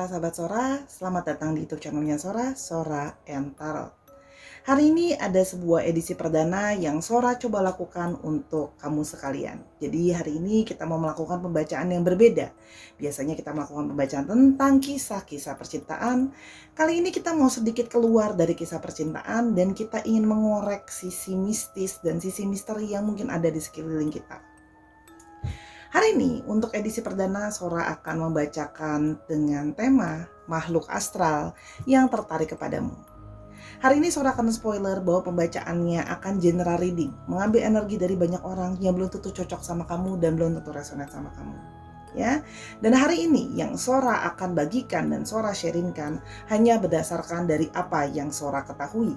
sahabat Sora, selamat datang di YouTube channelnya Sora, Sora and Tarot. Hari ini ada sebuah edisi perdana yang Sora coba lakukan untuk kamu sekalian. Jadi hari ini kita mau melakukan pembacaan yang berbeda. Biasanya kita melakukan pembacaan tentang kisah-kisah percintaan. Kali ini kita mau sedikit keluar dari kisah percintaan dan kita ingin mengorek sisi mistis dan sisi misteri yang mungkin ada di sekeliling kita. Hari ini untuk edisi perdana Sora akan membacakan dengan tema makhluk astral yang tertarik kepadamu. Hari ini Sora akan spoiler bahwa pembacaannya akan general reading, mengambil energi dari banyak orang yang belum tentu cocok sama kamu dan belum tentu resonate sama kamu. Ya. Dan hari ini yang Sora akan bagikan dan Sora sharingkan hanya berdasarkan dari apa yang Sora ketahui.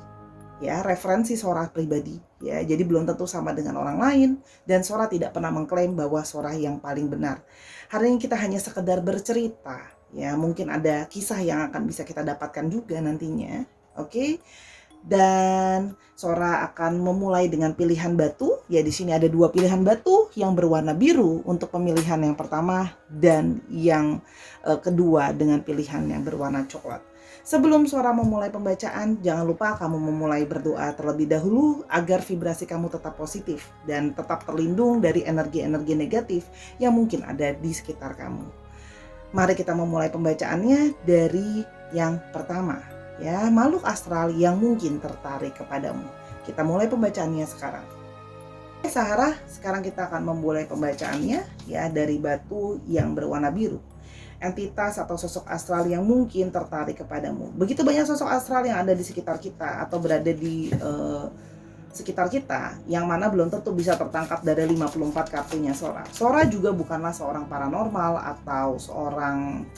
Ya, referensi Sora pribadi, ya, jadi belum tentu sama dengan orang lain dan Sora tidak pernah mengklaim bahwa Sora yang paling benar. Hari ini kita hanya sekedar bercerita, ya, mungkin ada kisah yang akan bisa kita dapatkan juga nantinya, oke? Dan Sora akan memulai dengan pilihan batu, ya di sini ada 2 pilihan batu yang berwarna biru untuk pemilihan yang pertama dan yang kedua dengan pilihan yang berwarna coklat. Sebelum Sora memulai pembacaan, jangan lupa kamu memulai berdoa terlebih dahulu agar vibrasi kamu tetap positif dan tetap terlindung dari energi-energi negatif yang mungkin ada di sekitar kamu. Mari kita memulai pembacaannya dari yang pertama, ya, makhluk astral yang mungkin tertarik kepadamu. Kita mulai pembacaannya sekarang. Sahara, sekarang kita akan memulai pembacaannya, ya, dari batu yang berwarna biru. Entitas atau sosok astral yang mungkin tertarik kepadamu. Begitu banyak sosok astral yang ada di sekitar kita atau berada di sekitar kita, yang mana belum tentu bisa tertangkap dari 54 kartunya Sora. Sora juga bukanlah seorang paranormal atau seorang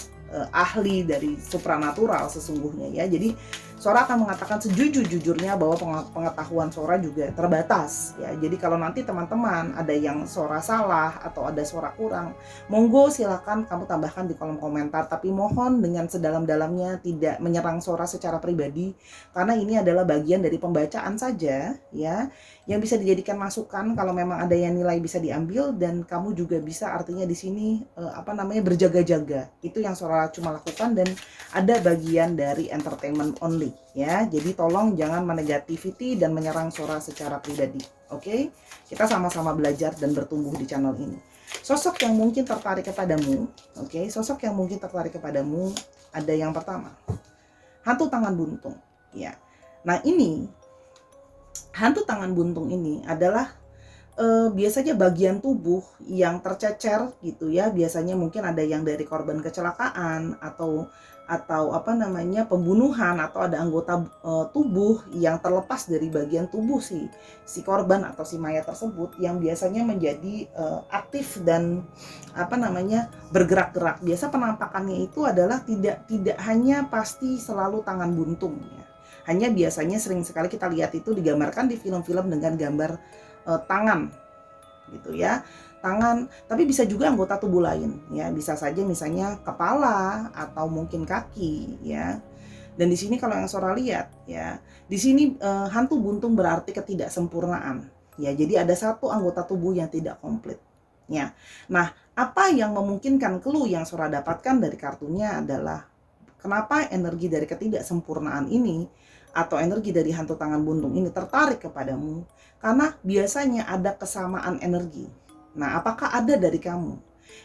ahli dari supranatural sesungguhnya, ya. Jadi Sora akan mengatakan sejujur-jujurnya bahwa pengetahuan Sora juga terbatas, ya. Jadi kalau nanti teman-teman ada yang Sora salah atau ada Sora kurang, monggo silakan kamu tambahkan di kolom komentar, tapi mohon dengan sedalam-dalamnya tidak menyerang Sora secara pribadi karena ini adalah bagian dari pembacaan saja, ya, yang bisa dijadikan masukan kalau memang ada yang nilai bisa diambil dan kamu juga bisa artinya di sini berjaga-jaga. Itu yang Sora cuma lakukan dan ada bagian dari entertainment only, ya. Jadi tolong jangan menegativity dan menyerang Sora secara pribadi. Oke? Kita sama-sama belajar dan bertumbuh di channel ini. Sosok yang mungkin tertarik kepadamu, oke? Sosok yang mungkin tertarik kepadamu ada yang pertama. Hantu tangan buntung, ya. Nah, ini hantu tangan buntung ini adalah biasanya bagian tubuh yang tercecer gitu, ya. Biasanya mungkin ada yang dari korban kecelakaan atau pembunuhan, atau ada anggota tubuh yang terlepas dari bagian tubuh si korban atau si mayat tersebut yang biasanya menjadi aktif dan bergerak-gerak. Biasa penampakannya itu adalah tidak hanya pasti selalu tangan buntung, ya. Hanya biasanya sering sekali kita lihat itu digambarkan di film-film dengan gambar tangan gitu, ya, tangan, tapi bisa juga anggota tubuh lain, ya, bisa saja misalnya kepala atau mungkin kaki, ya. Dan di sini kalau yang Sora lihat, ya, di sini hantu buntung berarti ketidaksempurnaan, ya. Jadi ada satu anggota tubuh yang tidak komplit, ya. Nah, apa yang memungkinkan clue yang Sora dapatkan dari kartunya adalah kenapa energi dari ketidaksempurnaan ini atau energi dari hantu tangan buntung ini tertarik kepadamu? Karena biasanya ada kesamaan energi. Nah, apakah ada dari kamu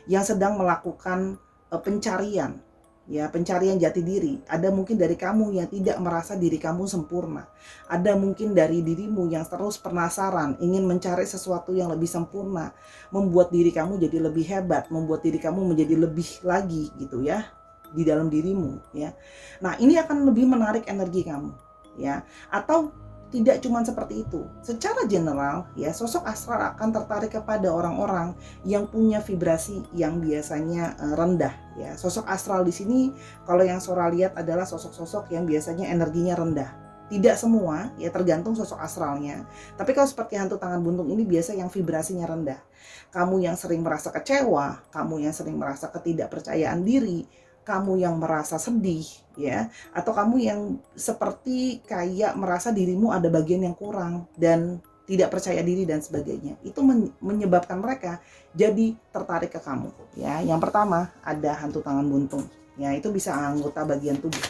yang sedang melakukan pencarian, ya, pencarian jati diri? Ada mungkin dari kamu yang tidak merasa diri kamu sempurna. Ada mungkin dari dirimu yang terus penasaran, ingin mencari sesuatu yang lebih sempurna, membuat diri kamu jadi lebih hebat, membuat diri kamu menjadi lebih lagi gitu, ya, di dalam dirimu, ya. Nah, ini akan lebih menarik energi kamu, ya. Atau tidak cuma seperti itu. Secara general, ya, sosok astral akan tertarik kepada orang-orang yang punya vibrasi yang biasanya rendah, ya. Sosok astral di sini kalau yang Sora lihat adalah sosok-sosok yang biasanya energinya rendah. Tidak semua, ya, tergantung sosok astralnya. Tapi kalau seperti hantu tangan buntung ini biasa yang vibrasinya rendah. Kamu yang sering merasa kecewa, kamu yang sering merasa ketidakpercayaan diri, kamu yang merasa sedih, ya, atau kamu yang seperti kayak merasa dirimu ada bagian yang kurang dan tidak percaya diri dan sebagainya, itu menyebabkan mereka jadi tertarik ke kamu, ya. Yang pertama ada hantu tangan buntung. Ya, itu bisa anggota bagian tubuh.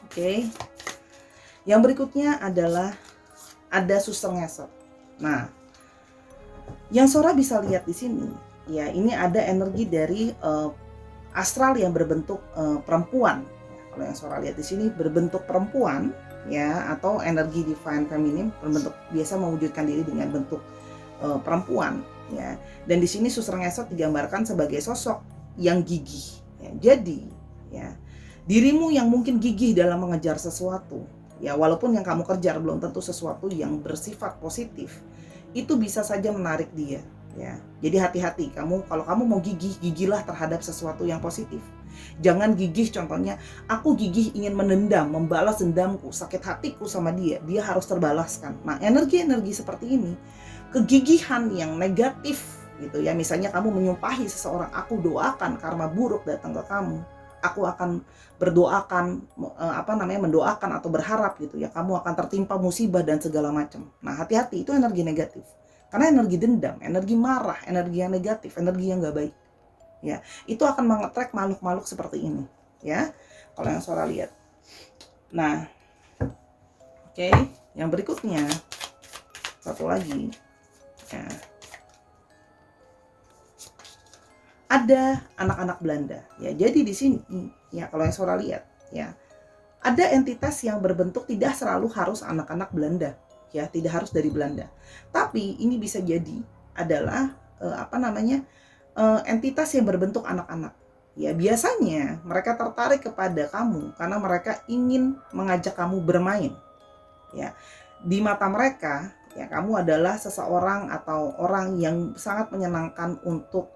Oke. Yang berikutnya adalah ada suster ngesot. Nah, yang Sora bisa lihat di sini, ya ini ada energi dari astral yang berbentuk perempuan. Ya, kalau yang Sora lihat di sini berbentuk perempuan, ya, atau energi divine feminine berbentuk biasa mewujudkan diri dengan bentuk perempuan, ya. Dan di sini suster ngesot digambarkan sebagai sosok yang gigih. Ya. Jadi, ya, dirimu yang mungkin gigih dalam mengejar sesuatu, ya, walaupun yang kamu kejar belum tentu sesuatu yang bersifat positif, itu bisa saja menarik dia, ya. Jadi hati-hati, kalau kamu mau gigih, gigilah terhadap sesuatu yang positif. Jangan gigih, contohnya aku gigih ingin menendam, membalas dendamku, sakit hatiku sama dia harus terbalaskan. Nah, energi-energi seperti ini, kegigihan yang negatif gitu ya, misalnya kamu menyumpahi seseorang, aku doakan karma buruk datang ke kamu, aku akan mendoakan atau berharap gitu ya, kamu akan tertimpa musibah dan segala macam. Nah, hati-hati, itu energi negatif. Karena energi dendam, energi marah, energi yang negatif, energi yang gak baik. Ya, itu akan mengetrek makhluk-makhluk seperti ini, ya. Kalau yang Sora lihat. Nah, oke, yang berikutnya satu lagi. Ya. Ada anak-anak Belanda, ya. Jadi di sini, ya, kalau yang Sora lihat, ya, ada entitas yang berbentuk tidak selalu harus anak-anak Belanda, ya, tidak harus dari Belanda. Tapi ini bisa jadi adalah entitas yang berbentuk anak-anak. Ya, biasanya mereka tertarik kepada kamu karena mereka ingin mengajak kamu bermain. Ya, di mata mereka, ya, kamu adalah seseorang atau orang yang sangat menyenangkan untuk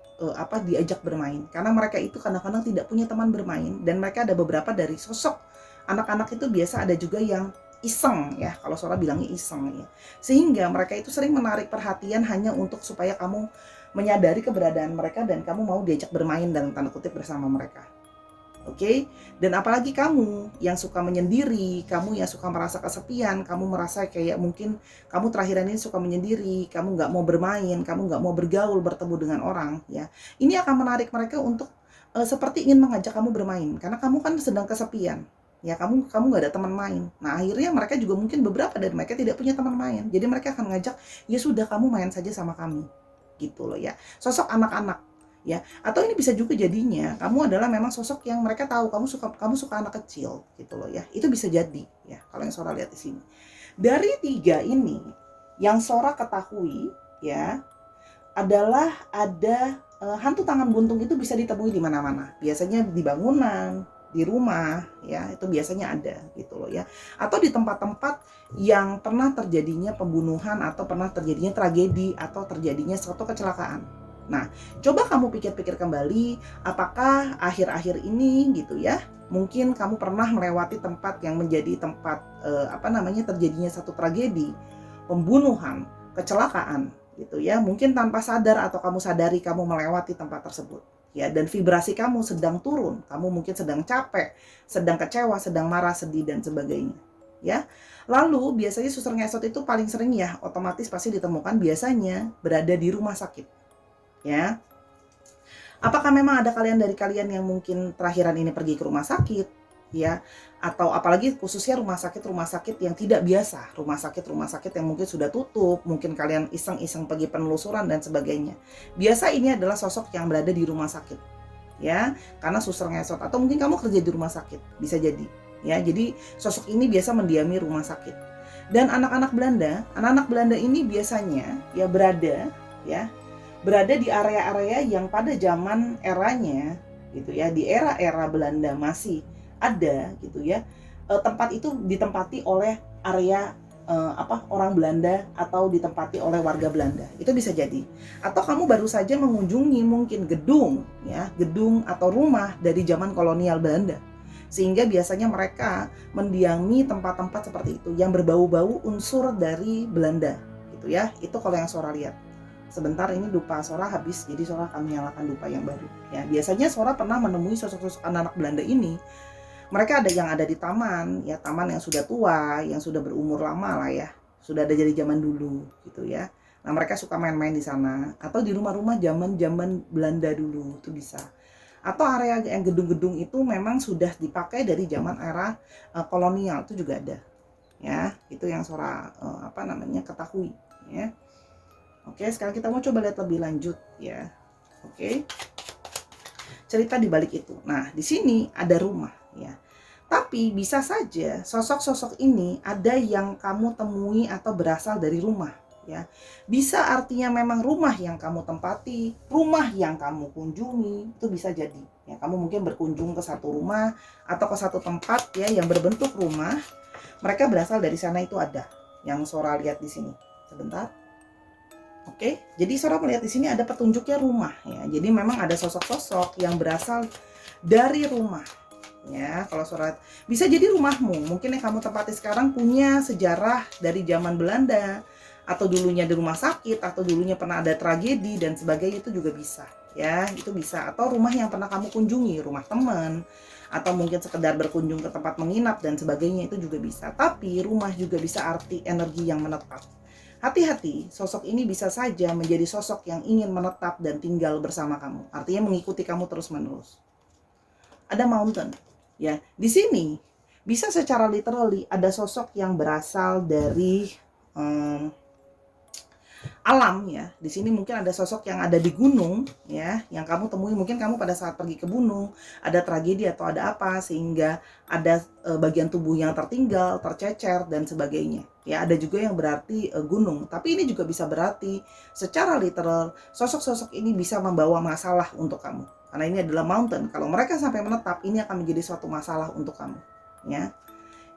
diajak bermain, karena mereka itu kadang-kadang tidak punya teman bermain, dan mereka ada beberapa dari sosok anak-anak itu biasa ada juga yang iseng, ya, kalau Sora bilangnya iseng, ya, sehingga mereka itu sering menarik perhatian hanya untuk supaya kamu menyadari keberadaan mereka dan kamu mau diajak bermain dalam tanda kutip bersama mereka. Oke, dan apalagi kamu yang suka menyendiri, kamu yang suka merasa kesepian, kamu merasa kayak mungkin kamu terakhiran ini suka menyendiri, kamu nggak mau bermain, kamu nggak mau bergaul, bertemu dengan orang, ya. Ini akan menarik mereka untuk seperti ingin mengajak kamu bermain, karena kamu kan sedang kesepian, ya, kamu nggak ada teman main. Nah, akhirnya mereka juga mungkin beberapa dari mereka tidak punya teman main, jadi mereka akan ngajak, ya sudah, kamu main saja sama kami, gitu loh, ya. Sosok anak-anak. Ya, atau ini bisa juga jadinya kamu adalah memang sosok yang mereka tahu kamu suka anak kecil gitu loh, ya. Itu bisa jadi, ya, kalau yang Sora lihat di sini. Dari 3 ini yang Sora ketahui, ya, adalah ada hantu tangan buntung itu bisa ditemui di mana-mana. Biasanya di bangunan, di rumah, ya, itu biasanya ada gitu loh, ya. Atau di tempat-tempat yang pernah terjadinya pembunuhan atau pernah terjadinya tragedi atau terjadinya suatu kecelakaan. Nah, coba kamu pikir-pikir kembali, apakah akhir-akhir ini gitu ya, mungkin kamu pernah melewati tempat yang menjadi tempat terjadinya satu tragedi, pembunuhan, kecelakaan gitu ya. Mungkin tanpa sadar atau kamu sadari kamu melewati tempat tersebut. Ya, dan vibrasi kamu sedang turun, kamu mungkin sedang capek, sedang kecewa, sedang marah, sedih dan sebagainya. Ya. Lalu biasanya suster ngesot itu paling sering, ya, otomatis pasti ditemukan biasanya berada di rumah sakit. Ya, apakah memang ada dari kalian yang mungkin terakhiran ini pergi ke rumah sakit, ya, atau apalagi khususnya rumah sakit yang tidak biasa, rumah sakit yang mungkin sudah tutup, mungkin kalian iseng-iseng pergi penelusuran dan sebagainya. Biasa ini adalah sosok yang berada di rumah sakit, ya, karena suster ngesot, atau mungkin kamu kerja di rumah sakit, bisa jadi, ya. Jadi sosok ini biasa mendiami rumah sakit. Dan anak-anak Belanda ini biasanya, ya, berada di area-area yang pada zaman eranya gitu ya, di era-era Belanda masih ada gitu ya, tempat itu ditempati oleh area orang Belanda atau ditempati oleh warga Belanda. Itu bisa jadi. Atau kamu baru saja mengunjungi mungkin gedung atau rumah dari zaman kolonial Belanda. Sehingga biasanya mereka mendiami tempat-tempat seperti itu yang berbau-bau unsur dari Belanda gitu ya. Itu kalau yang Sora lihat. Sebentar, ini dupa Sora habis, jadi Sora akan menyalakan dupa yang baru. Ya, biasanya Sora pernah menemui sosok-sosok anak-anak Belanda ini. Mereka ada yang ada di taman, ya, taman yang sudah tua, yang sudah berumur lama lah, ya, sudah ada dari zaman dulu, gitu ya. Nah, mereka suka main-main di sana, atau di rumah-rumah zaman Belanda dulu, itu bisa. Atau area yang gedung-gedung itu memang sudah dipakai dari zaman era kolonial, itu juga ada. Ya, itu yang Sora ketahui ya. Oke, sekarang kita mau coba lihat lebih lanjut ya. Oke. Cerita di balik itu. Nah, di sini ada rumah ya. Tapi bisa saja sosok-sosok ini ada yang kamu temui atau berasal dari rumah ya. Bisa artinya memang rumah yang kamu tempati, rumah yang kamu kunjungi, itu bisa jadi. Ya, kamu mungkin berkunjung ke satu rumah atau ke satu tempat ya yang berbentuk rumah. Mereka berasal dari sana, itu ada. Yang Sora lihat di sini. Sebentar. Oke, jadi Sora melihat di sini ada petunjuknya rumah ya. Jadi memang ada sosok-sosok yang berasal dari rumah. Ya, kalau Sora bisa jadi rumahmu, mungkin yang kamu tempati sekarang punya sejarah dari zaman Belanda, atau dulunya di rumah sakit, atau dulunya pernah ada tragedi dan sebagainya, itu juga bisa. Ya, itu bisa. Atau rumah yang pernah kamu kunjungi, rumah teman, atau mungkin sekedar berkunjung ke tempat menginap dan sebagainya, itu juga bisa. Tapi rumah juga bisa arti energi yang menetap. Hati-hati, sosok ini bisa saja menjadi sosok yang ingin menetap dan tinggal bersama kamu. Artinya mengikuti kamu terus-menerus. Ada mountain, ya. Di sini bisa secara literally ada sosok yang berasal dari alam ya. Di sini mungkin ada sosok yang ada di gunung ya, yang kamu temui mungkin kamu pada saat pergi ke gunung, ada tragedi atau ada apa sehingga ada bagian tubuh yang tertinggal, tercecer dan sebagainya. Ya, ada juga yang berarti gunung, tapi ini juga bisa berarti secara literal sosok-sosok ini bisa membawa masalah untuk kamu. Karena ini adalah mountain. Kalau mereka sampai menetap, ini akan menjadi suatu masalah untuk kamu, ya.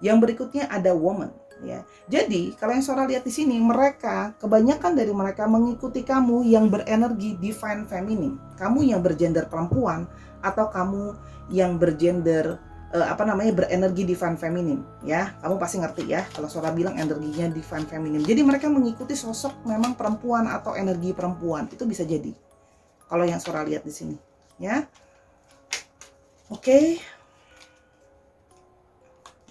Yang berikutnya ada woman. Ya, jadi kalau yang Sora lihat di sini, mereka kebanyakan dari mereka mengikuti kamu yang berenergi divine feminine, kamu yang bergender perempuan atau kamu yang bergender berenergi divine feminine. Ya, kamu pasti ngerti ya kalau Sora bilang energinya divine feminine. Jadi mereka mengikuti sosok memang perempuan atau energi perempuan, itu bisa jadi. Kalau yang Sora lihat di sini, ya. Oke.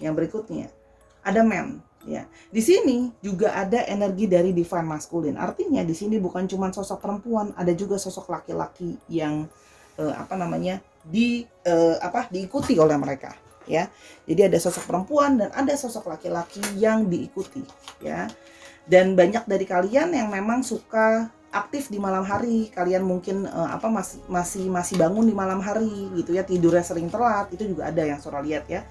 Yang berikutnya ada man. Ya, di sini juga ada energi dari divine masculine. Artinya di sini bukan cuma sosok perempuan, ada juga sosok laki-laki yang diikuti oleh mereka. Ya, jadi ada sosok perempuan dan ada sosok laki-laki yang diikuti. Ya, dan banyak dari kalian yang memang suka aktif di malam hari. Kalian mungkin masih bangun di malam hari gitu ya, tidurnya sering telat. Itu juga ada yang Sora lihat ya.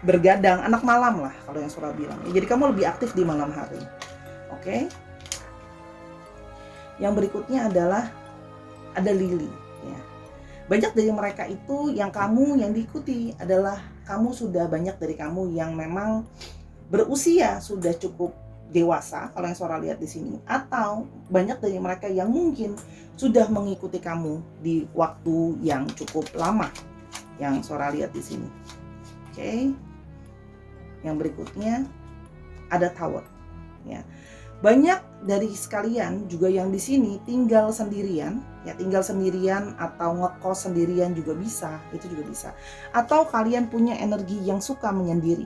Bergadang, anak malam lah kalau yang Sora bilang. Jadi kamu lebih aktif di malam hari. Oke. Yang berikutnya adalah ada lily ya. Banyak dari mereka itu yang diikuti adalah sudah banyak dari kamu yang memang berusia sudah cukup dewasa kalau yang Sora lihat di sini, atau banyak dari mereka yang mungkin sudah mengikuti kamu di waktu yang cukup lama yang Sora lihat di sini. Oke. Yang berikutnya ada tower ya. Banyak dari sekalian juga yang di sini tinggal sendirian ya, tinggal sendirian atau ngekos sendirian juga bisa, itu juga bisa. Atau kalian punya energi yang suka menyendiri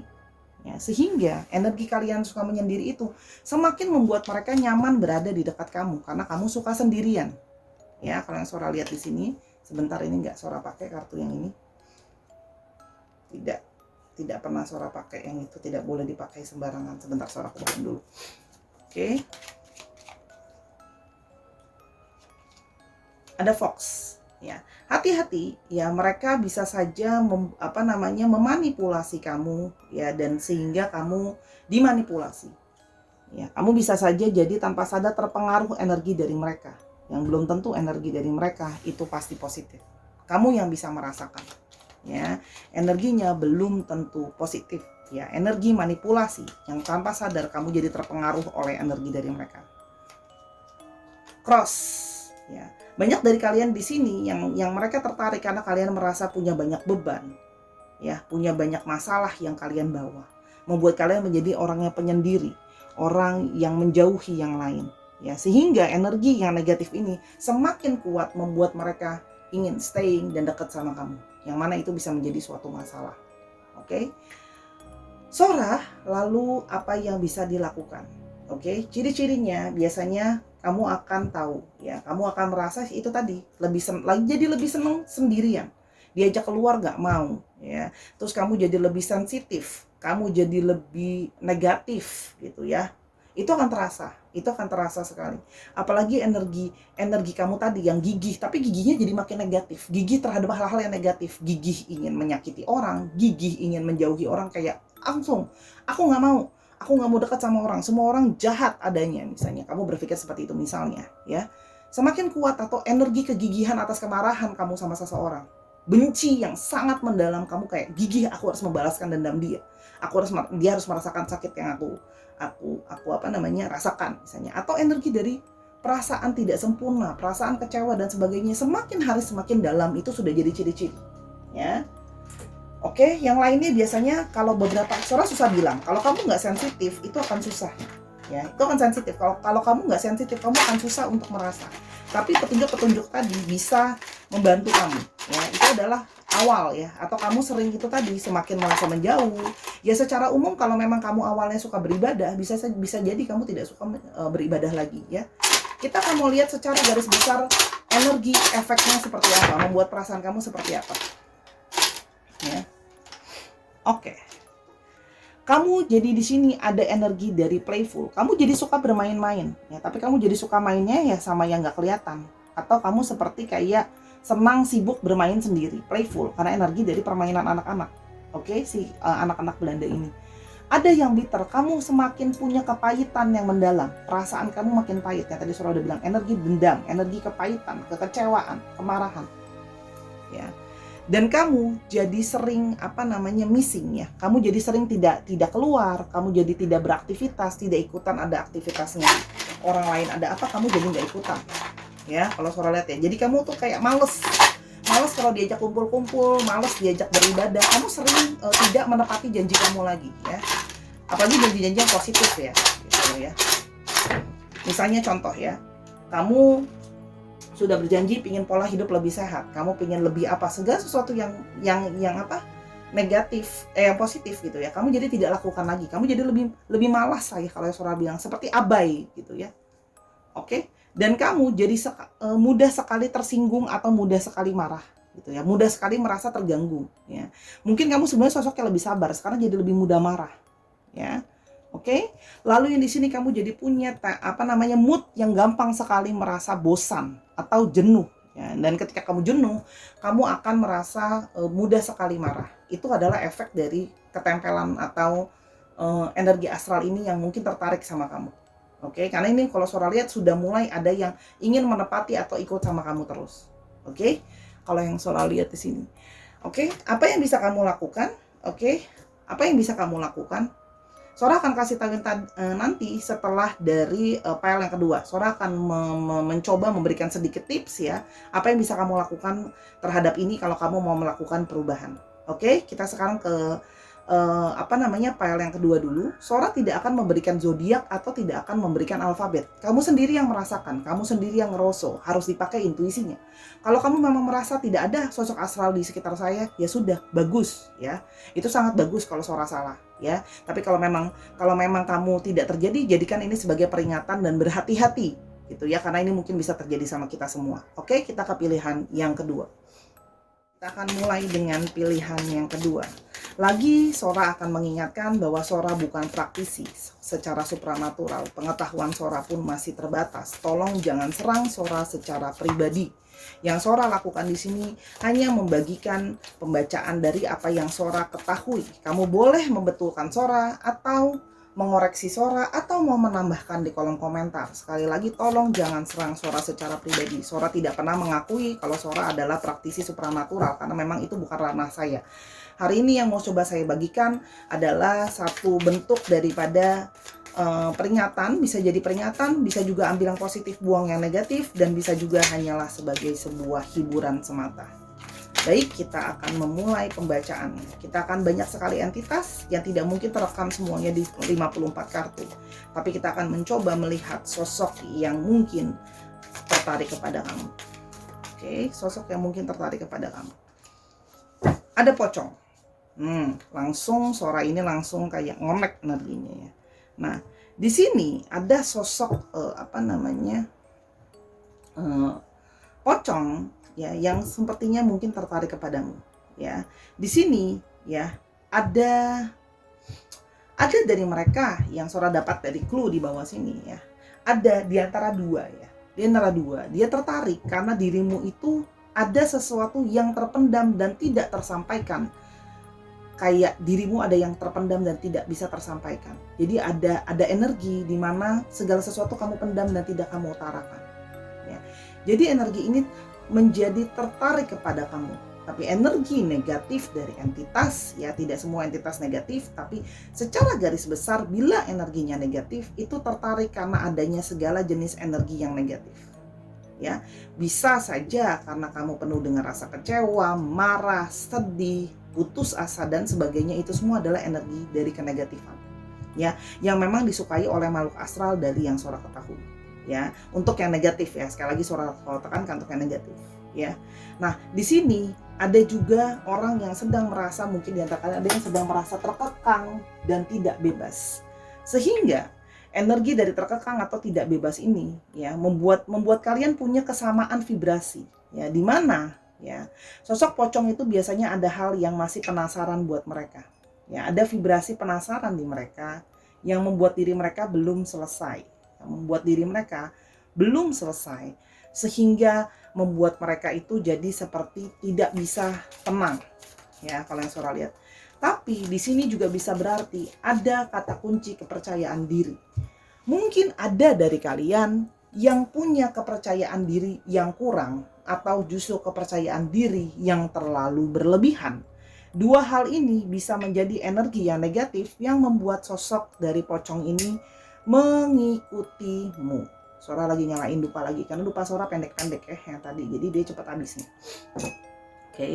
ya, sehingga energi kalian suka menyendiri itu semakin membuat mereka nyaman berada di dekat kamu karena kamu suka sendirian ya. Kalau yang Sora lihat di sini, sebentar, ini nggak Sora pakai kartu yang ini, tidak pernah Sora pakai yang itu, tidak boleh dipakai sembarangan. Sebentar, Sora keluarin dulu. Oke. Ada fox ya. Hati-hati ya, mereka bisa saja memanipulasi kamu ya, dan sehingga kamu dimanipulasi. Ya, kamu bisa saja jadi tanpa sadar terpengaruh energi dari mereka. Yang belum tentu energi dari mereka itu pasti positif. Kamu yang bisa merasakan. Ya, energinya belum tentu positif ya, energi manipulasi yang tanpa sadar kamu jadi terpengaruh oleh energi dari mereka. Cross ya, banyak dari kalian di sini yang mereka tertarik karena kalian merasa punya banyak beban ya, punya banyak masalah yang kalian bawa, membuat kalian menjadi orang yang penyendiri, orang yang menjauhi yang lain ya, sehingga energi yang negatif ini semakin kuat membuat mereka ingin staying dan dekat sama kamu, yang mana itu bisa menjadi suatu masalah. Oke. Sora, lalu apa yang bisa dilakukan? Oke, ciri-cirinya biasanya kamu akan tahu ya, kamu akan merasa itu tadi jadi lebih seneng sendirian. Diajak keluar nggak mau ya. Terus kamu jadi lebih sensitif, kamu jadi lebih negatif gitu ya. Itu akan terasa sekali. Apalagi energi kamu tadi yang gigih, tapi giginya jadi makin negatif. Gigih terhadap hal-hal yang negatif, gigih ingin menyakiti orang, gigih ingin menjauhi orang, kayak langsung aku nggak mau dekat sama orang, semua orang jahat adanya, misalnya kamu berpikir seperti itu misalnya ya. Semakin kuat atau energi kegigihan atas kemarahan kamu sama seseorang, benci yang sangat mendalam, kamu kayak gigih, aku harus membalaskan dendam dia, dia harus merasakan sakit yang aku rasakan misalnya. Atau energi dari perasaan tidak sempurna, perasaan kecewa dan sebagainya, semakin hari semakin dalam, itu sudah jadi ciri-ciri ya. Oke, yang lainnya biasanya kalau beberapa Sora susah bilang, kalau kamu nggak sensitif itu akan susah ya, itu akan sensitif. Kalau kamu nggak sensitif, kamu akan susah untuk merasa. Tapi petunjuk-petunjuk tadi bisa membantu kamu ya, itu adalah awal ya. Atau kamu sering itu tadi semakin merasa menjauh ya. Secara umum kalau memang kamu awalnya suka beribadah, bisa jadi kamu tidak suka beribadah lagi ya. Kita akan mau lihat secara garis besar energi efeknya seperti apa, membuat perasaan kamu seperti apa ya. Oke. Kamu jadi di sini ada energi dari playful. Kamu jadi suka bermain-main ya, tapi kamu jadi suka mainnya ya sama yang nggak kelihatan. Atau kamu seperti kayak senang sibuk bermain sendiri, playful, karena energi dari permainan anak-anak. Oke, anak-anak Belanda ini. Ada yang bitter, kamu semakin punya kepahitan yang mendalam, perasaan kamu makin pahit ya. Tadi Surah udah bilang energi dendam, energi kepahitan, kekecewaan, kemarahan ya. Dan kamu jadi sering missing ya. Kamu jadi sering tidak keluar, kamu jadi tidak beraktivitas, tidak ikutan ada aktivitasnya orang lain, ada apa kamu jadi nggak ikutan ya. Kalau Surah lihat ya, jadi kamu tuh kayak males kalau diajak kumpul-kumpul, males diajak beribadah, kamu sering tidak menepati janji kamu lagi ya. Apalagi janji-janji yang positif ya gitu ya. Misalnya contoh ya, kamu sudah berjanji pingin pola hidup lebih sehat, kamu pingin lebih segala sesuatu yang negatif, yang positif gitu ya, kamu jadi tidak lakukan lagi, kamu jadi lebih malas saya, kalau Surah bilang seperti abai gitu ya. Oke, dan kamu jadi mudah sekali tersinggung atau mudah sekali marah gitu ya, mudah sekali merasa terganggu ya. Mungkin kamu sebenarnya sosok yang lebih sabar, sekarang jadi lebih mudah marah ya. Oke, lalu yang di sini kamu jadi punya mood yang gampang sekali merasa bosan atau jenuh ya. Dan ketika kamu jenuh, kamu akan merasa mudah sekali marah. Itu adalah efek dari ketempelan atau energi astral ini yang mungkin tertarik sama kamu. Oke, karena ini kalau Surah lihat sudah mulai ada yang ingin menepati atau ikut sama kamu terus. Oke, kalau yang Surah lihat di sini. Oke, apa yang bisa kamu lakukan? Oke, apa yang bisa kamu lakukan? Sora akan kasih tahu nanti setelah dari file yang kedua. Sora akan mencoba memberikan sedikit tips ya, apa yang bisa kamu lakukan terhadap ini kalau kamu mau melakukan perubahan. Oke, kita sekarang ke file yang kedua dulu. Sora tidak akan memberikan zodiak atau tidak akan memberikan alfabet. Kamu sendiri yang merasakan, kamu sendiri yang ngeroso, harus dipakai intuisinya. Kalau kamu memang merasa tidak ada sosok astral di sekitar saya, ya sudah, bagus ya. Itu sangat bagus kalau Sora salah ya. Tapi kalau memang kamu tidak terjadi, jadikan ini sebagai peringatan dan berhati-hati gitu ya, karena ini mungkin bisa terjadi sama kita semua. Oke, kita ke pilihan yang kedua. Kita akan mulai dengan pilihan yang kedua. Lagi Sora akan mengingatkan bahwa Sora bukan praktisi secara supranatural. Pengetahuan Sora pun masih terbatas. Tolong jangan serang Sora secara pribadi. Yang Sora lakukan di sini hanya membagikan pembacaan dari apa yang Sora ketahui. Kamu boleh membetulkan Sora atau mengoreksi Sora atau mau menambahkan di kolom komentar. Sekali lagi tolong jangan serang Sora secara pribadi. Sora tidak pernah mengakui kalau Sora adalah praktisi supranatural, karena memang itu bukan ranah saya. Hari ini yang mau coba saya bagikan adalah satu bentuk daripada peringatan. Bisa jadi peringatan, bisa juga ambil yang positif, buang yang negatif, dan bisa juga hanyalah sebagai sebuah hiburan semata. Baik, kita akan memulai pembacaannya. Kita akan banyak sekali entitas yang tidak mungkin terekam semuanya di 54 kartu. Tapi kita akan mencoba melihat sosok yang mungkin tertarik kepada kamu. Oke, sosok yang mungkin tertarik kepada kamu. Ada pocong. Langsung Sora ini langsung kayak ngonek energinya ya. Nah, Di sini ada sosok eh, pocong ya yang sepertinya mungkin tertarik kepadamu ya. Di sini ya ada dari mereka yang Sora dapat dari clue di bawah sini ya. Ada di antara dua ya. Di antara dua, dia tertarik karena dirimu itu ada sesuatu yang terpendam dan tidak tersampaikan. Kayak dirimu ada yang terpendam dan tidak bisa tersampaikan. Jadi ada energi di mana segala sesuatu kamu pendam dan tidak kamu utarakan. Ya. Jadi energi ini menjadi tertarik kepada kamu. Tapi energi negatif dari entitas, ya tidak semua entitas negatif, tapi secara garis besar bila energinya negatif itu tertarik karena adanya segala jenis energi yang negatif. Ya, bisa saja karena kamu penuh dengan rasa kecewa, marah, sedih, putus asa dan sebagainya, itu semua adalah energi dari kenegatifan. Ya, yang memang disukai oleh makhluk astral dari yang Sora ketahui. Ya, untuk yang negatif ya, sekali lagi Sora tekankan untuk yang negatif. Ya, nah di sini ada juga orang yang sedang merasa, mungkin di antara kalian ada yang sedang merasa terkekang dan tidak bebas, sehingga energi dari terkekang atau tidak bebas ini ya membuat kalian punya kesamaan vibrasi ya, di mana ya sosok pocong itu biasanya ada hal yang masih penasaran buat mereka ya, ada vibrasi penasaran di mereka yang membuat diri mereka belum selesai, sehingga membuat mereka itu jadi seperti tidak bisa tenang ya kalau yang Sora lihat. Tapi di sini juga bisa berarti ada kata kunci kepercayaan diri. Mungkin ada dari kalian yang punya kepercayaan diri yang kurang atau justru kepercayaan diri yang terlalu berlebihan. Dua hal ini bisa menjadi energi yang negatif yang membuat sosok dari pocong ini mengikutimu. Sora lagi nyalain dupa lagi karena dupa Sora pendek-pendek yang tadi, jadi dia cepat habis nih. Oke.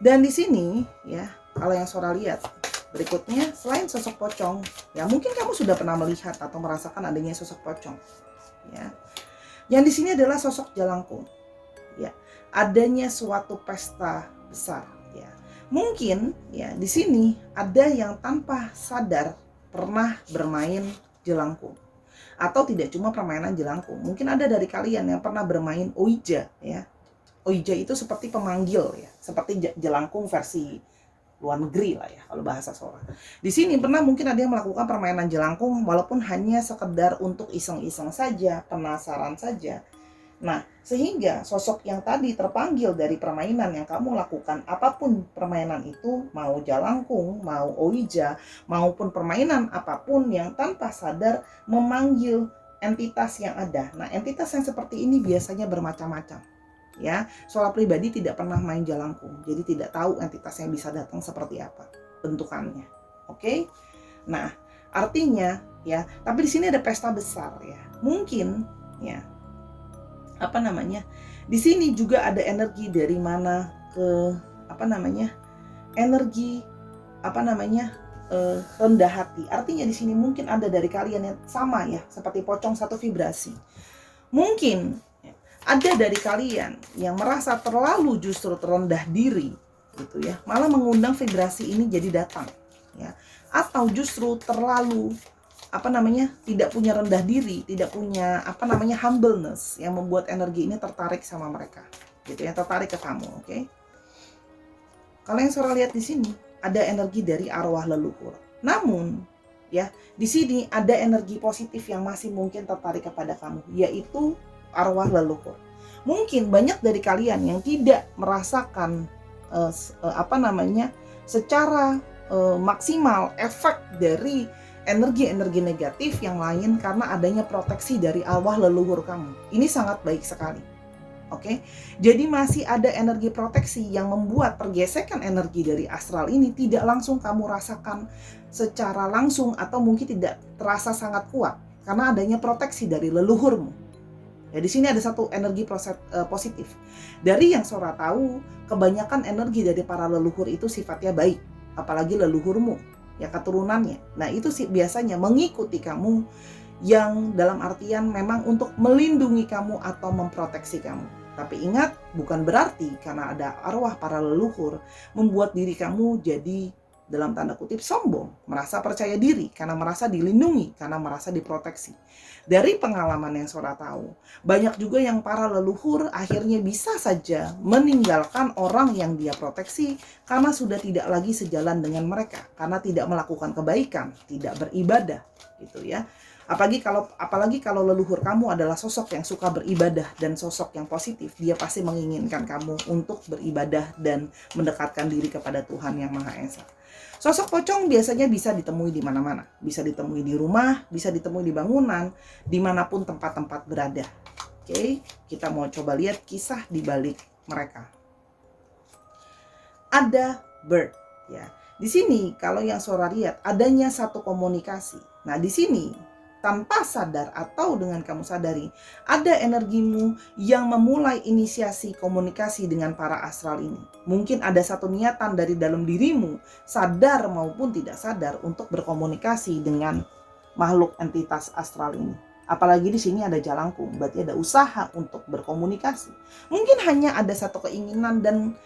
Dan di sini ya, kalau yang Sora lihat berikutnya, selain sosok pocong, ya mungkin kamu sudah pernah melihat atau merasakan adanya sosok pocong. Ya. Yang di sini adalah sosok jalangkung. Ya, adanya suatu pesta besar. Ya, mungkin ya di sini ada yang tanpa sadar pernah bermain jelangkung. Atau tidak cuma permainan jelangkung, mungkin ada dari kalian yang pernah bermain Ouija ya. Ouija itu seperti pemanggil ya, seperti jelangkung versi luar negeri lah ya kalau bahasa Sora. Di sini pernah mungkin ada yang melakukan permainan jelangkung walaupun hanya sekedar untuk iseng-iseng saja, penasaran saja. Nah, sehingga sosok yang tadi terpanggil dari permainan yang kamu lakukan, apapun permainan itu, mau jalangkung, mau Ouija, maupun permainan apapun yang tanpa sadar memanggil entitas yang ada. Nah, entitas yang seperti ini biasanya bermacam-macam. Ya, Sora pribadi tidak pernah main jalangkung, jadi tidak tahu entitas yang bisa datang seperti apa bentukannya. Oke? Nah, artinya ya, tapi di sini ada pesta besar ya. Mungkin ya di sini juga ada energi dari mana ke energi rendah hati. Artinya di sini mungkin ada dari kalian yang sama ya, seperti pocong satu vibrasi. Mungkin ada dari kalian yang merasa terlalu justru terendah diri gitu ya, malah mengundang vibrasi ini jadi datang ya, atau justru terlalu tidak punya rendah diri, tidak punya humbleness yang membuat energi ini tertarik sama mereka gitu ya, tertarik ke kamu. Oke? Kalau yang Sora lihat di sini ada energi dari arwah leluhur. Namun ya, di sini ada energi positif yang masih mungkin tertarik kepada kamu, yaitu arwah leluhur. Mungkin banyak dari kalian yang tidak merasakan secara maksimal efek dari energi-energi negatif yang lain karena adanya proteksi dari arwah leluhur kamu. Ini sangat baik sekali. Oke? Jadi masih ada energi proteksi yang membuat pergesekan energi dari astral ini tidak langsung kamu rasakan secara langsung atau mungkin tidak terasa sangat kuat karena adanya proteksi dari leluhurmu. Ya, di sini ada satu energi positif. Dari yang Sora tahu, kebanyakan energi dari para leluhur itu sifatnya baik, apalagi leluhurmu ya, keturunannya. Nah, itu sih biasanya mengikuti kamu yang dalam artian memang untuk melindungi kamu atau memproteksi kamu. Tapi ingat, bukan berarti karena ada arwah para leluhur membuat diri kamu jadi dalam tanda kutip sombong, merasa percaya diri karena merasa dilindungi, karena merasa diproteksi. Dari pengalaman yang Sora tahu, banyak juga yang para leluhur akhirnya bisa saja meninggalkan orang yang dia proteksi karena sudah tidak lagi sejalan dengan mereka, karena tidak melakukan kebaikan, tidak beribadah, gitu ya. Apalagi kalau leluhur kamu adalah sosok yang suka beribadah dan sosok yang positif, dia pasti menginginkan kamu untuk beribadah dan mendekatkan diri kepada Tuhan Yang Maha Esa. Sosok pocong biasanya bisa ditemui di mana-mana, bisa ditemui di rumah, bisa ditemui di bangunan, dimanapun tempat-tempat berada. Oke, kita mau coba lihat kisah di balik mereka. Ada bird, ya. Di sini kalau yang Sora lihat adanya satu komunikasi. Nah, di sini tanpa sadar atau dengan kamu sadari, ada energimu yang memulai inisiasi komunikasi dengan para astral ini. Mungkin ada satu niatan dari dalam dirimu, sadar maupun tidak sadar, untuk berkomunikasi dengan makhluk entitas astral ini. Apalagi di sini ada jalangkung, berarti ada usaha untuk berkomunikasi. Mungkin hanya ada satu keinginan dan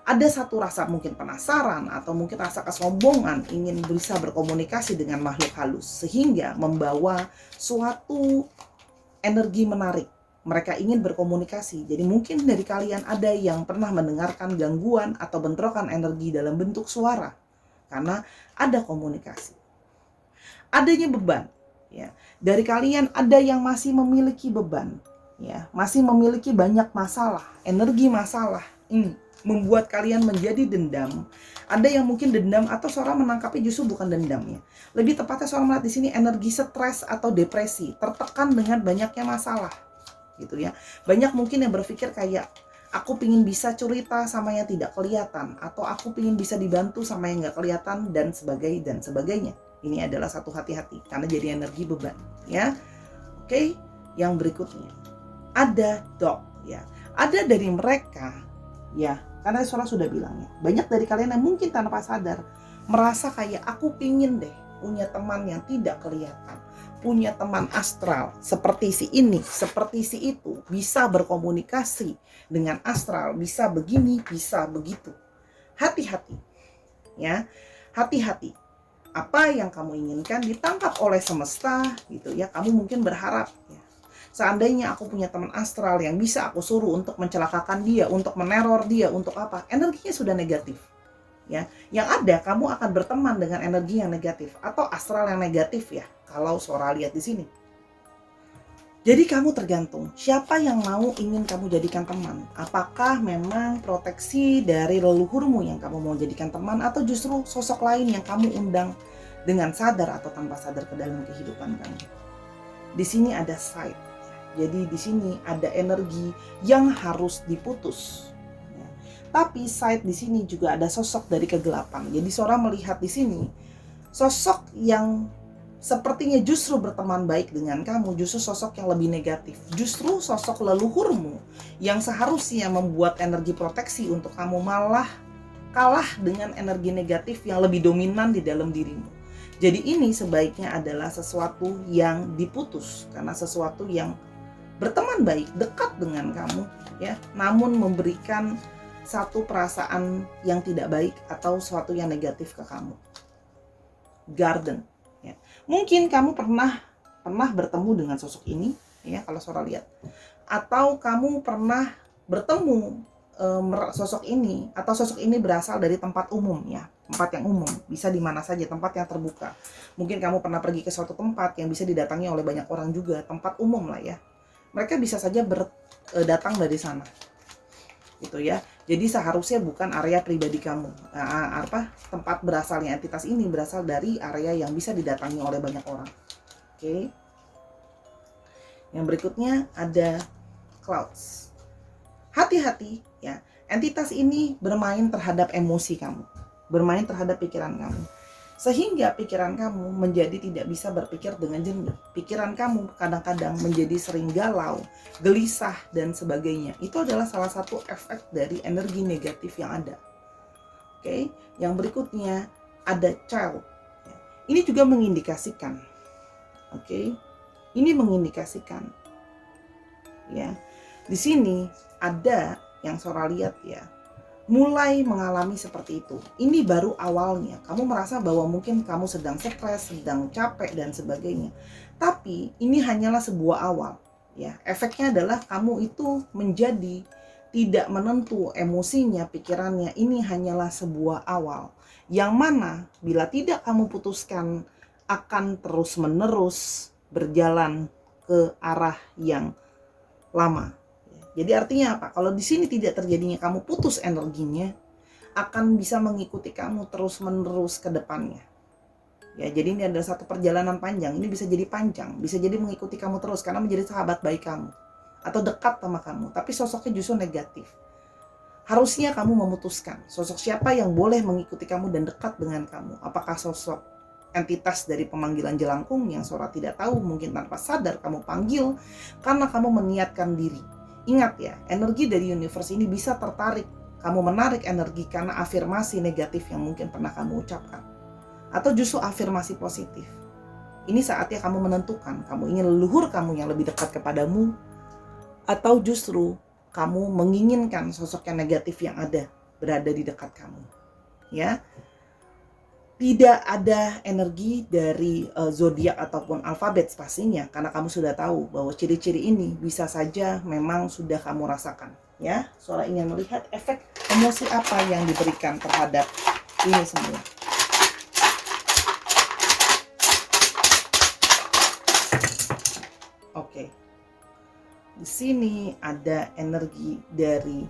ada satu rasa mungkin penasaran atau mungkin rasa kesombongan ingin bisa berkomunikasi dengan makhluk halus sehingga membawa suatu energi menarik. Mereka ingin berkomunikasi. Jadi mungkin dari kalian ada yang pernah mendengarkan gangguan atau bentrokan energi dalam bentuk suara karena ada komunikasi. Adanya beban, ya. Dari kalian ada yang masih memiliki beban, ya, masih memiliki banyak masalah, energi masalah. Ini membuat kalian menjadi dendam. Ada yang mungkin dendam atau Sora menangkapnya justru bukan dendamnya. Lebih tepatnya Sora melihat di sini energi stres atau depresi, tertekan dengan banyaknya masalah, gitu ya. Banyak mungkin yang berpikir kayak aku pingin bisa cerita sama yang tidak kelihatan, atau aku pingin bisa dibantu sama yang nggak kelihatan, dan sebagainya. Ini adalah satu hati-hati karena jadi energi beban, ya. Oke, yang berikutnya ada dog, ya. Ada dari mereka, ya, karena Sora sudah bilang ya, banyak dari kalian yang mungkin tanpa sadar merasa kayak aku pingin deh punya teman yang tidak kelihatan, punya teman astral seperti si ini, seperti si itu, bisa berkomunikasi dengan astral, bisa begini, bisa begitu. Hati-hati, ya, hati-hati. Apa yang kamu inginkan ditangkap oleh semesta, gitu ya. Kamu mungkin berharap, ya, seandainya aku punya teman astral yang bisa aku suruh untuk mencelakakan dia, untuk meneror dia, untuk apa? Energinya sudah negatif, ya. Yang ada kamu akan berteman dengan energi yang negatif atau astral yang negatif, ya. Kalau Sora lihat di sini. Jadi kamu tergantung siapa yang mau ingin kamu jadikan teman. Apakah memang proteksi dari leluhurmu yang kamu mau jadikan teman, atau justru sosok lain yang kamu undang dengan sadar atau tanpa sadar ke dalam kehidupan kamu. Di sini ada side. Jadi di sini ada energi yang harus diputus. Ya. Tapi side di sini juga ada sosok dari kegelapan. Jadi Sora melihat di sini sosok yang sepertinya justru berteman baik dengan kamu, justru sosok yang lebih negatif. Justru sosok leluhurmu yang seharusnya membuat energi proteksi untuk kamu malah kalah dengan energi negatif yang lebih dominan di dalam dirimu. Jadi ini sebaiknya adalah sesuatu yang diputus, karena sesuatu yang berteman baik, dekat dengan kamu, ya, namun memberikan satu perasaan yang tidak baik atau sesuatu yang negatif ke kamu. Garden, ya. Mungkin kamu pernah bertemu dengan sosok ini, ya, kalau Sora lihat, atau kamu pernah bertemu sosok ini, atau sosok ini berasal dari tempat umum, ya, tempat yang umum, bisa di mana saja, tempat yang terbuka. Mungkin kamu pernah pergi ke suatu tempat yang bisa didatangi oleh banyak orang juga, tempat umum lah, ya. Mereka bisa saja datang dari sana, gitu ya. Jadi seharusnya bukan area pribadi kamu. Tempat berasalnya entitas ini berasal dari area yang bisa didatangi oleh banyak orang. Oke. Yang berikutnya ada clouds. Hati-hati, ya. Entitas ini bermain terhadap emosi kamu, bermain terhadap pikiran kamu, sehingga pikiran kamu menjadi tidak bisa berpikir dengan jernih. Pikiran kamu kadang-kadang menjadi sering galau, gelisah, dan sebagainya. Itu adalah salah satu efek dari energi negatif yang ada. Oke, yang berikutnya ada child. Ini juga mengindikasikan, oke, ini mengindikasikan, ya, Di sini ada yang Sora lihat ya, mulai mengalami seperti itu. Ini baru awalnya. Kamu merasa bahwa mungkin kamu sedang stres, sedang capek dan sebagainya. Tapi ini hanyalah sebuah awal. Ya, efeknya adalah kamu itu menjadi tidak menentu emosinya, pikirannya. Ini hanyalah sebuah awal. Yang mana bila tidak kamu putuskan akan terus-menerus berjalan ke arah yang lama. Jadi artinya apa? Kalau di sini tidak terjadinya kamu putus energinya, akan bisa mengikuti kamu terus-menerus ke depannya. Ya, jadi ini adalah satu perjalanan panjang. Ini bisa jadi panjang, bisa jadi mengikuti kamu terus karena menjadi sahabat baik kamu atau dekat sama kamu, tapi sosoknya justru negatif. Harusnya kamu memutuskan sosok siapa yang boleh mengikuti kamu dan dekat dengan kamu. Apakah sosok entitas dari pemanggilan jelangkung yang Sora tidak tahu, mungkin tanpa sadar kamu panggil karena kamu meniatkan diri. Ingat ya, energi dari universe ini bisa tertarik. Kamu menarik energi karena afirmasi negatif yang mungkin pernah kamu ucapkan. Atau justru afirmasi positif. Ini saatnya kamu menentukan, kamu ingin leluhur kamu yang lebih dekat kepadamu, atau justru kamu menginginkan sosok yang negatif yang ada berada di dekat kamu. Ya, tidak ada energi dari zodiak ataupun alfabet pastinya, karena kamu sudah tahu bahwa ciri-ciri ini bisa saja memang sudah kamu rasakan. Ya, Sora ingin melihat efek emosi apa yang diberikan terhadap ini semua. Oke. Di sini ada energi dari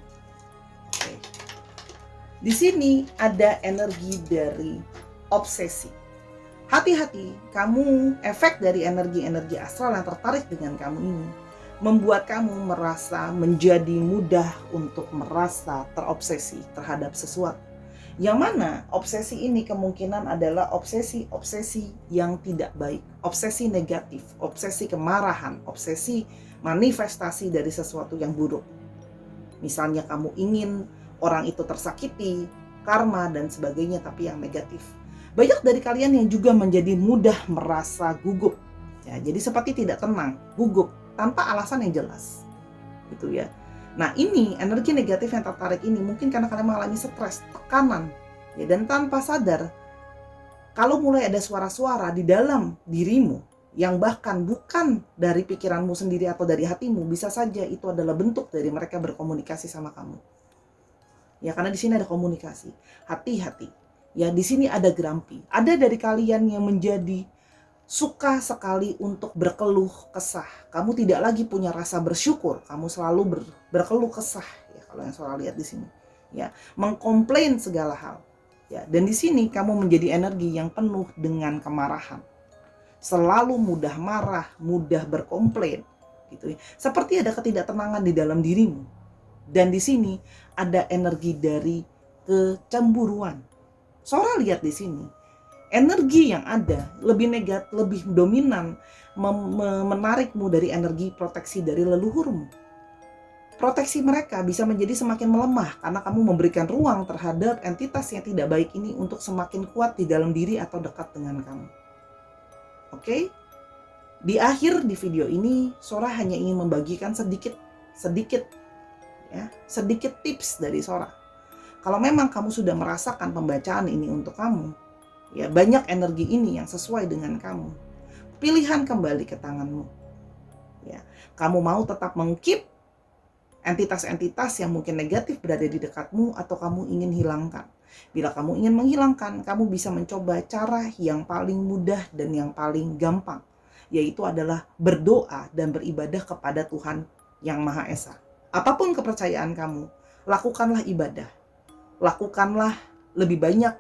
Di sini ada energi dari obsesi. Hati-hati, kamu efek dari energi-energi astral yang tertarik dengan kamu ini membuat kamu merasa menjadi mudah untuk merasa terobsesi terhadap sesuatu. Yang mana obsesi ini kemungkinan adalah obsesi yang tidak baik, obsesi negatif, obsesi kemarahan, obsesi manifestasi dari sesuatu yang buruk. Misalnya kamu ingin orang itu tersakiti, karma dan sebagainya, tapi yang negatif. Banyak dari kalian yang juga menjadi mudah merasa gugup. Ya, jadi seperti tidak tenang, gugup tanpa alasan yang jelas. Gitu ya. Nah, ini energi negatif yang tertarik ini mungkin karena kalian mengalami stres, tekanan, ya, dan tanpa sadar kalau mulai ada suara-suara di dalam dirimu yang bahkan bukan dari pikiranmu sendiri atau dari hatimu, bisa saja itu adalah bentuk dari mereka berkomunikasi sama kamu. Ya, karena di sini ada komunikasi. Hati-hati. Ya, di sini ada Grumpy. Ada dari kalian yang menjadi suka sekali untuk berkeluh kesah. Kamu tidak lagi punya rasa bersyukur. Kamu selalu berkeluh kesah. Ya, kalau yang Sora lihat di sini. Ya, mengkomplain segala hal. Ya, dan di sini kamu menjadi energi yang penuh dengan kemarahan. Selalu mudah marah, mudah berkomplain, gitu ya. Seperti ada ketidaktenangan di dalam dirimu. Dan di sini ada energi dari kecemburuan. Sora lihat di sini, energi yang ada lebih negatif, lebih dominan, menarikmu dari energi proteksi dari leluhurmu. Proteksi mereka bisa menjadi semakin melemah karena kamu memberikan ruang terhadap entitas yang tidak baik ini untuk semakin kuat di dalam diri atau dekat dengan kamu. Oke? Di akhir di video ini, Sora hanya ingin membagikan sedikit tips dari Sora. Kalau memang kamu sudah merasakan pembacaan ini untuk kamu, ya, banyak energi ini yang sesuai dengan kamu, pilihan kembali ke tanganmu. Ya, kamu mau tetap mengkeep entitas-entitas yang mungkin negatif berada di dekatmu, atau kamu ingin hilangkan? Bila kamu ingin menghilangkan, kamu bisa mencoba cara yang paling mudah dan yang paling gampang, yaitu adalah berdoa dan beribadah kepada Tuhan yang Maha Esa. Apapun kepercayaan kamu, lakukanlah ibadah. Lakukanlah lebih banyak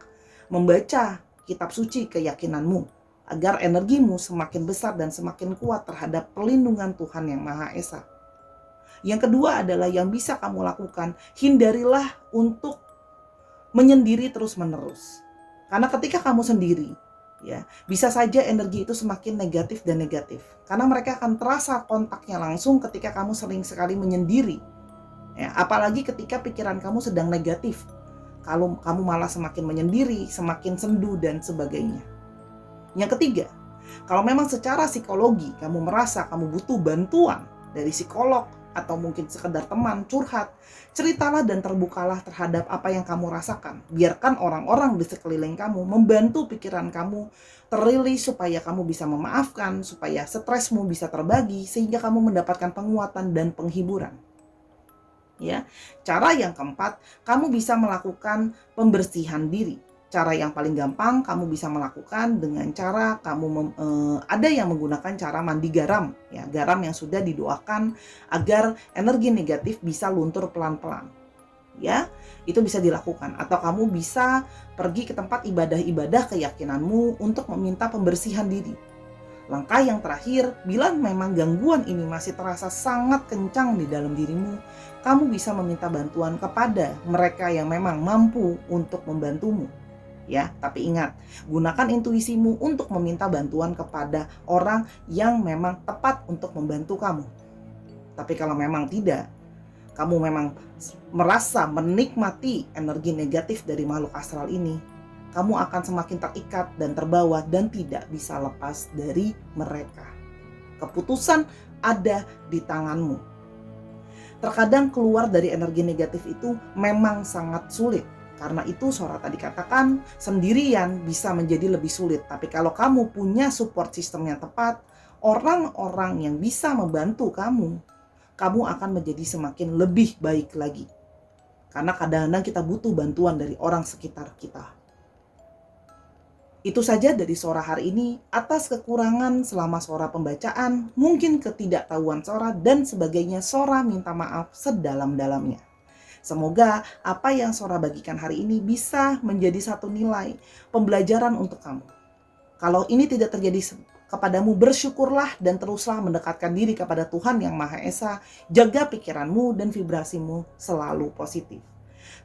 membaca kitab suci keyakinanmu agar energimu semakin besar dan semakin kuat terhadap perlindungan Tuhan yang Maha Esa. Yang kedua adalah yang bisa kamu lakukan, hindarilah untuk menyendiri terus-menerus. Karena ketika kamu sendiri, ya, bisa saja energi itu semakin negatif dan negatif. Karena mereka akan terasa kontaknya langsung ketika kamu sering sekali menyendiri. Ya, apalagi ketika pikiran kamu sedang negatif. Kalau kamu malah semakin menyendiri, semakin sendu dan sebagainya. Yang ketiga, kalau memang secara psikologi kamu merasa kamu butuh bantuan dari psikolog atau mungkin sekedar teman curhat, ceritalah dan terbukalah terhadap apa yang kamu rasakan. Biarkan orang-orang di sekeliling kamu membantu pikiran kamu terilis supaya kamu bisa memaafkan, supaya stresmu bisa terbagi sehingga kamu mendapatkan penguatan dan penghiburan. Ya, cara yang keempat, kamu bisa melakukan pembersihan diri. Cara yang paling gampang kamu bisa melakukan dengan cara ada yang menggunakan cara mandi garam, ya, garam yang sudah didoakan agar energi negatif bisa luntur pelan-pelan. Ya, itu bisa dilakukan, atau kamu bisa pergi ke tempat ibadah-ibadah keyakinanmu untuk meminta pembersihan diri. Langkah yang terakhir, bila memang gangguan ini masih terasa sangat kencang di dalam dirimu, kamu bisa meminta bantuan kepada mereka yang memang mampu untuk membantumu. Ya, tapi ingat, gunakan intuisimu untuk meminta bantuan kepada orang yang memang tepat untuk membantu kamu. Tapi kalau memang tidak, kamu memang merasa menikmati energi negatif dari makhluk astral ini, kamu akan semakin terikat dan terbawa dan tidak bisa lepas dari mereka. Keputusan ada di tanganmu. Terkadang keluar dari energi negatif itu memang sangat sulit. Karena itu Sora tadi katakan, sendirian bisa menjadi lebih sulit. Tapi kalau kamu punya support system yang tepat, orang-orang yang bisa membantu kamu akan menjadi semakin lebih baik lagi. Karena kadang-kadang kita butuh bantuan dari orang sekitar kita. Itu saja dari Sora hari ini. Atas kekurangan selama Sora pembacaan, mungkin ketidaktahuan Sora dan sebagainya, Sora minta maaf sedalam-dalamnya. Semoga apa yang Sora bagikan hari ini bisa menjadi satu nilai pembelajaran untuk kamu. Kalau ini tidak terjadi kepadamu, bersyukurlah dan teruslah mendekatkan diri kepada Tuhan Yang Maha Esa. Jaga pikiranmu dan vibrasimu selalu positif.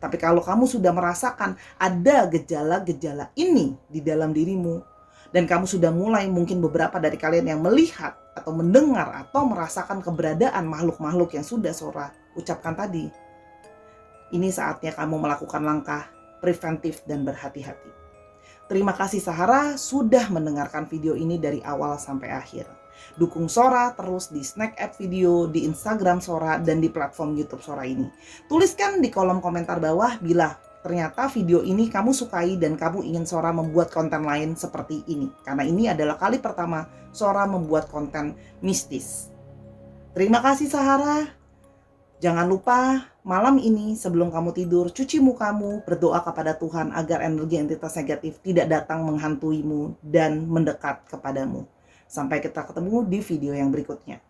Tapi kalau kamu sudah merasakan ada gejala-gejala ini di dalam dirimu, dan kamu sudah mulai, mungkin beberapa dari kalian yang melihat atau mendengar atau merasakan keberadaan makhluk-makhluk yang sudah Sora ucapkan tadi, ini saatnya kamu melakukan langkah preventif dan berhati-hati. Terima kasih Sahara sudah mendengarkan video ini dari awal sampai akhir. Dukung Sora terus di Snack App Video, di Instagram Sora, dan di platform YouTube Sora ini. Tuliskan di kolom komentar bawah bila ternyata video ini kamu sukai dan kamu ingin Sora membuat konten lain seperti ini. Karena ini adalah kali pertama Sora membuat konten mistis. Terima kasih Sahara. Jangan lupa malam ini sebelum kamu tidur, cuci mukamu, berdoa kepada Tuhan agar energi entitas negatif tidak datang menghantuimu dan mendekat kepadamu. Sampai kita ketemu di video yang berikutnya.